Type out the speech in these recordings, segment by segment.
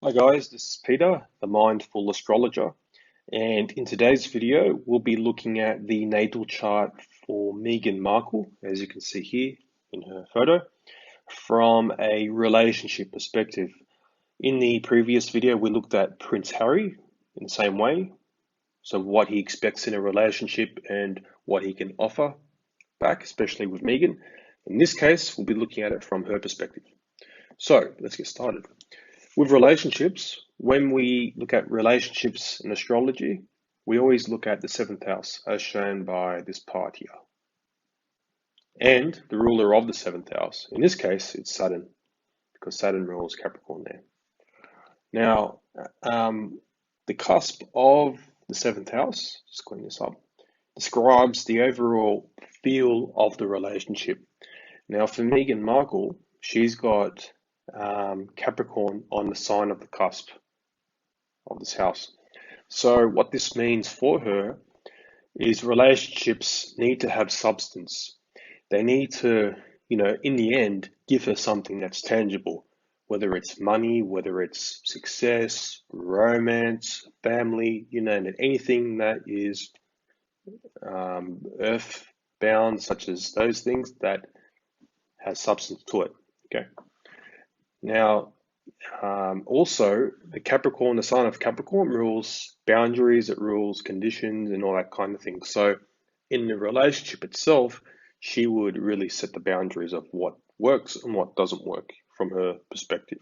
Hi guys, this is Peter, the Mindful Astrologer, and in today's video we'll be looking at the natal chart for Meghan Markle, as you can see here in her photo, from a relationship perspective. In the previous video we looked at Prince Harry in the same way, so what he expects in a relationship and what he can offer back, especially with Meghan. In this case, we'll be looking at it from her perspective. So let's get started. With relationships, when we look at relationships in astrology, we always look at the seventh house as shown by this part here. And the ruler of the seventh house, in this case, it's Saturn, because Saturn rules Capricorn there. Now, the cusp of the seventh house, just clean this up, describes the overall feel of the relationship. Now, for Meghan Markle, she's got Capricorn on the sign of the cusp of this house. So what this means for her is relationships need to have substance. They need to, in the end, give her something that's tangible, whether it's money, whether it's success, romance, family, you name it, anything that is earth bound, such as those things that has substance to it. Okay. Now, also, the sign of Capricorn rules boundaries, it rules conditions and all that kind of thing. So in the relationship itself, she would really set the boundaries of what works and what doesn't work from her perspective.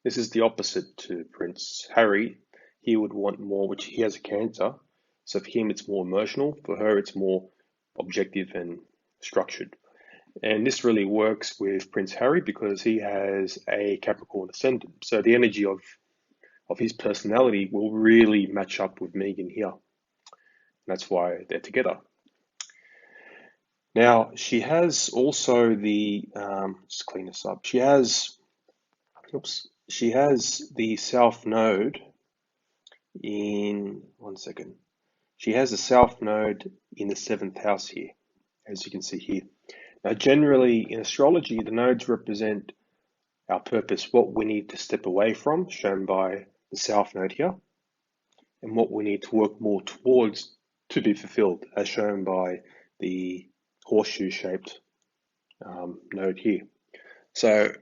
This is the opposite to Prince Harry. He would want more, which he has a Cancer. So for him, it's more emotional. For her, it's more objective and structured. And this really works with Prince Harry because he has a Capricorn ascendant. So the energy of his personality will really match up with Meghan here. That's why they're together. Now, she has also let's clean this up. She has the South Node in, one second. She has the South Node in the seventh house here, as you can see here. Now, generally in astrology, the nodes represent our purpose, what we need to step away from, shown by the South Node here, and what we need to work more towards to be fulfilled, as shown by the horseshoe-shaped node here. So,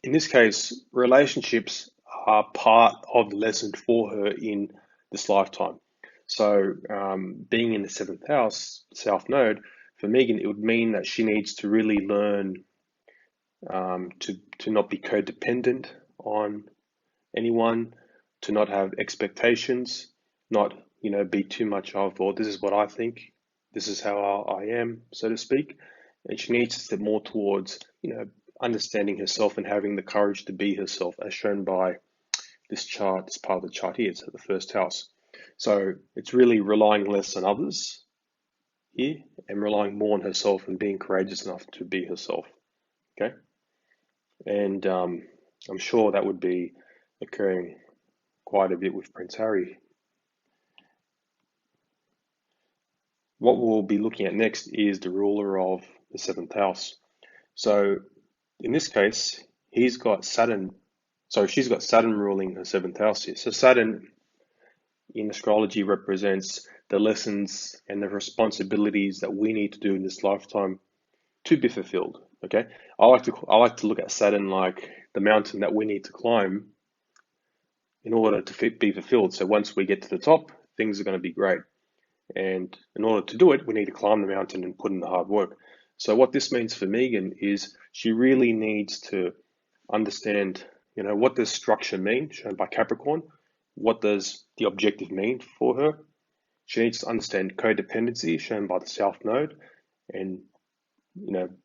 in this case, relationships are part of the lesson for her in this lifetime. So, being in the seventh house, South Node, for Meghan, it would mean that she needs to really learn to not be codependent on anyone, to not have expectations, not be too much of, well, this is what I think, this is how I am, so to speak. And she needs to step more towards understanding herself and having the courage to be herself, as shown by this chart, this part of the chart here. It's at the first house. So it's really relying less on others here and relying more on herself and being courageous enough to be herself. Okay. And I'm sure that would be occurring quite a bit with Prince Harry. What we'll be looking at next is the ruler of the seventh house. So in this case, she's got Saturn ruling her seventh house here. So Saturn in astrology represents the lessons and the responsibilities that we need to do in this lifetime to be fulfilled. Okay, I like to look at Saturn like the mountain that we need to climb in order to be fulfilled. So once we get to the top, things are going to be great. And in order to do it, we need to climb the mountain and put in the hard work. So what this means for Meghan is she really needs to understand, what does structure mean, shown by Capricorn? What does the objective mean for her? She needs to understand codependency, shown by the South Node, and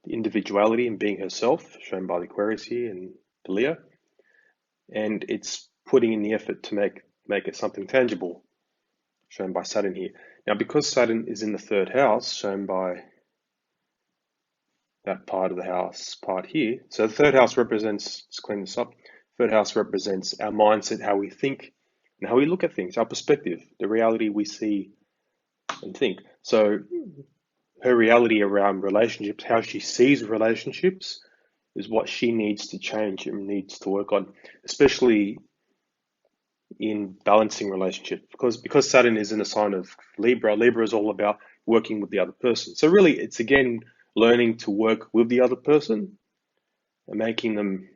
individuality and being herself, shown by the Aquarius here and the Leo. And it's putting in the effort to make it something tangible, shown by Saturn here. Now, because Saturn is in the third house, shown by that part of the house part here. So the third house represents, let's clean this up, third house represents our mindset, how we think, and how we look at things, our perspective, the reality we see and think. So her reality around relationships, how she sees relationships, is what she needs to change and needs to work on, especially in balancing relationships, because Saturn is in a sign of Libra. Libra is all about working with the other person. So really, it's again learning to work with the other person and making them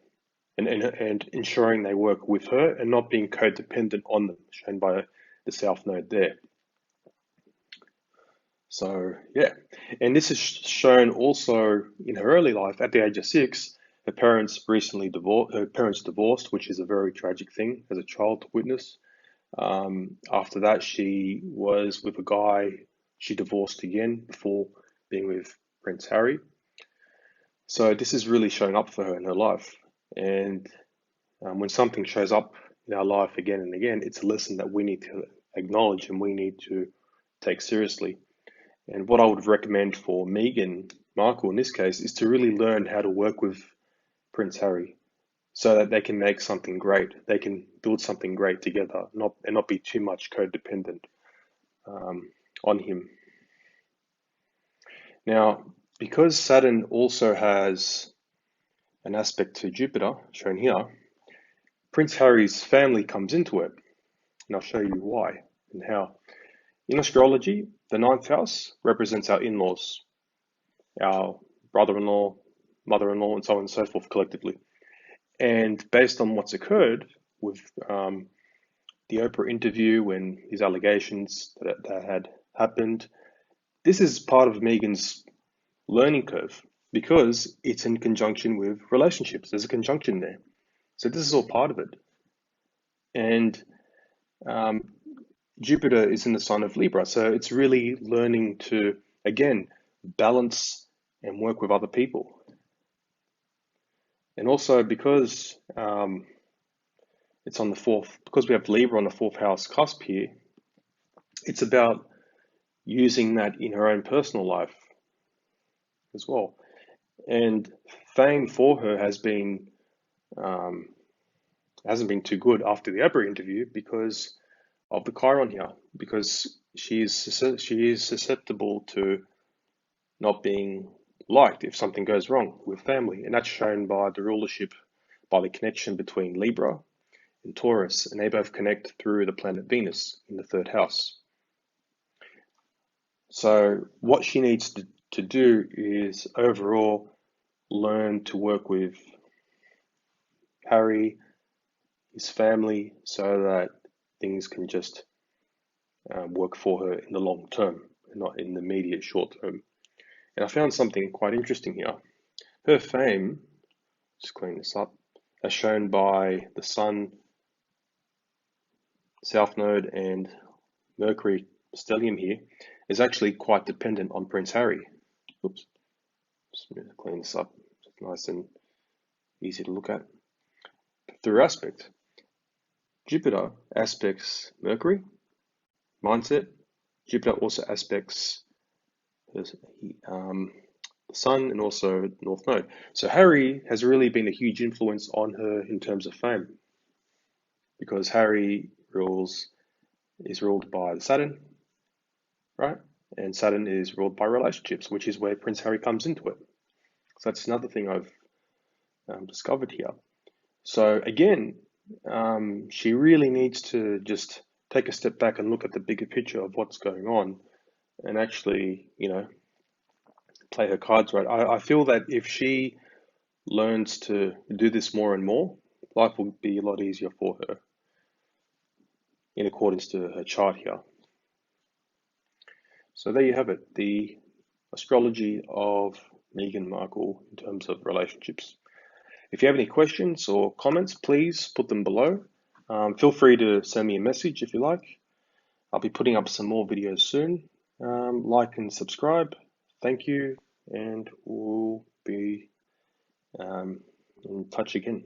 and ensuring they work with her and not being codependent on them, shown by the South Node there. So yeah, and this is shown also in her early life. At the age of 6, her parents recently divorced. Her parents divorced, which is a very tragic thing as a child to witness. After that, she was with a guy. She divorced again before being with Prince Harry. So this is really showing up for her in her life. And when something shows up in our life again and again, it's a lesson that we need to acknowledge and we need to take seriously. And what I would recommend for Meghan Markle in this case is to really learn how to work with Prince Harry so that they can make something great. They can build something great together, not be too much codependent on him. Now, because Saturn also has an aspect to Jupiter, shown here, Prince Harry's family comes into it. And I'll show you why and how. In astrology, the 9th house represents our in-laws, our brother-in-law, mother-in-law, and so on and so forth collectively. And based on what's occurred with the Oprah interview and his allegations that had happened, this is part of Meghan's learning curve because it's in conjunction with relationships. There's a conjunction there. So this is all part of it. And Jupiter is in the sign of Libra. So it's really learning to, again, balance and work with other people. And also because it's on the 4th, because we have Libra on the 4th house cusp here, it's about using that in her own personal life as well. And fame for her hasn't been too good after the Oprah interview because of the Chiron here, because she is susceptible to not being liked if something goes wrong with family, and that's shown by the rulership, by the connection between Libra and Taurus, and they both connect through the planet Venus in the 3rd house. So what she needs to do is overall learn to work with Harry, his family, so that things can just work for her in the long term and not in the immediate short term. And I found something quite interesting here. Her fame, just clean this up, as shown by the Sun, South Node, and Mercury stellium here, is actually quite dependent on Prince Harry. Oops, just clean this up. It's nice and easy to look at. Through aspect, Jupiter aspects Mercury, mindset. Jupiter also aspects the Sun and also North Node. So Harry has really been a huge influence on her in terms of fame, because Harry is ruled by the Saturn, right? And Saturn is ruled by relationships, which is where Prince Harry comes into it. So that's another thing I've discovered here. So again, she really needs to just take a step back and look at the bigger picture of what's going on and actually, play her cards right. I feel that if she learns to do this more and more, life will be a lot easier for her in accordance to her chart here. So there you have it, the astrology of Meghan Markle in terms of relationships. If you have any questions or comments, please put them below. Feel free to send me a message if you like. I'll be putting up some more videos soon. Like and subscribe. Thank you, and we'll be in touch again.